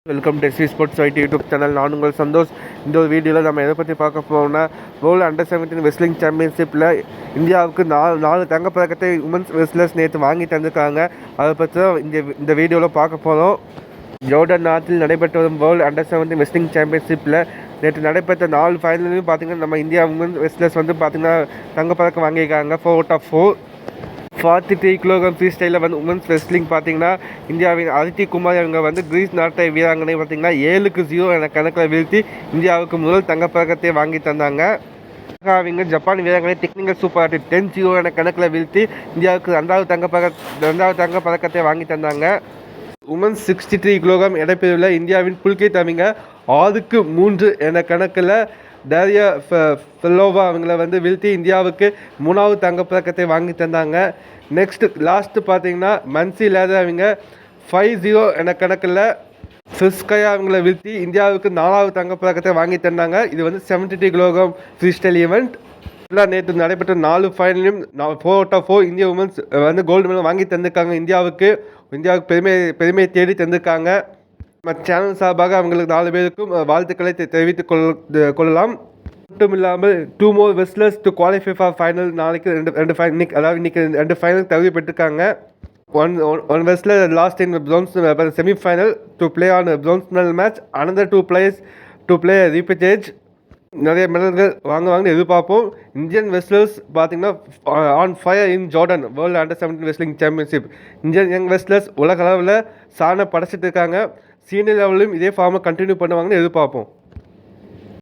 Welcome to SV sports IT YouTube channel. நான் உங்கள் சந்தோஷ். இந்த ஒரு வீடியோவில் நம்ம எதை பற்றி பார்க்க போகிறோம்னா, வேர்ல்டு அண்டர்-17 வெஸ்லிங் சாம்பியன்ஷிப்பில் இந்தியாவுக்கு நாலு தங்கப்பதக்கத்தை உமன்ஸ் வெஸ்லர்ஸ் நேற்று வாங்கி தந்திருக்காங்க. அதை பற்றி தான் இந்த வீடியோவில் பார்க்க போகிறோம். ஜோர்டன் நாட்டில் நடைபெற்று வரும் வேர்ல்டு அண்டர்-17 வெஸ்லிங் சாம்பியன்ஷிப்பில் நேற்று நடைபெற்ற 4 ஃபைனலையும் பார்த்திங்கன்னா நம்ம இந்தியா உமன்ஸ் வெஸ்லர்ஸ் பார்த்திங்கன்னா தங்கப்பதக்கம் வாங்கியிருக்காங்க. 4 out of 4. 43 கிலோகிராம் ஃப்ரீ ஸ்டைலில் உமன்ஸ் ரெஸ்லிங் பார்த்திங்கன்னா இந்தியாவின் அதித்தி குமார் அவங்க கிரீஸ் நாட்டை வீராங்கனை பார்த்திங்கன்னா 7-0 என கணக்கில் வீழ்த்தி இந்தியாவுக்கு முதல் தங்கப்பதக்கத்தை வாங்கி தந்தாங்க. அவங்க ஜப்பான் வீராங்கனை டெக்னிக்கல் சூப்பர் ஆட்டி 10-0 என கணக்கில் வீழ்த்தி இந்தியாவுக்கு ரெண்டாவது தங்கப்பதக்கத்தை வாங்கி தந்தாங்க. உமன்ஸ் 63 கிலோகிராம் எடைப்பிரிவில் இந்தியாவின் புல்கித் அவங்க 6-3 என கணக்கில் டேரியா ஃபெல்லோவா அவங்கள வீழ்த்தி இந்தியாவுக்கு 3வது தங்கப்பதக்கத்தை வாங்கி தந்தாங்க. லாஸ்ட்டு பார்த்தீங்கன்னா மன்சி லேதர் அவங்க 5-0 என கணக்கில் ஃபிஸ்கயா அவங்கள வீழ்த்தி இந்தியாவுக்கு 4வது தங்கப்பதக்கத்தை வாங்கி தந்தாங்க. இது 73 கிலோகிராம் ஃப்ரீ ஸ்டைல் ஈவெண்ட். நேற்று நடைபெற்ற 4 ஃபைனலையும் 4 out of 4 இந்திய உமன்ஸ் கோல்டு மெடல் வாங்கி தந்திருக்காங்க. இந்தியாவுக்கு பெருமையை தேடி தந்திருக்காங்க. நம்ம சேனல் சார்பாக அவங்களுக்கு 4 பேருக்கும் வாழ்த்துக்களை தெரிவித்துக் கொள்ளலாம். மட்டும் இல்லாமல் 2 more wrestlers to qualify for final. நாளைக்கு இன்னைக்கு 2 ஃபைனல் தகுதி பெற்றிருக்காங்க. One wrestler lost in bronze semi-final to play on a bronze medal match. Another 2 players to play a repechage. நிறைய மெடல்கள் வாங்க எதிர்பார்ப்போம். இந்தியன் வெஸ்லர்ஸ் பார்த்தீங்கன்னா on fire in Jordan world under wrestling championship. Indian young wrestlers உலக அளவில் சாதனை படைச்சிட்டு இருக்காங்க. Senior லெவலிலும் இதே ஃபார்மை கண்டினியூ பண்ணுவாங்கன்னு எதிர்பார்ப்போம்.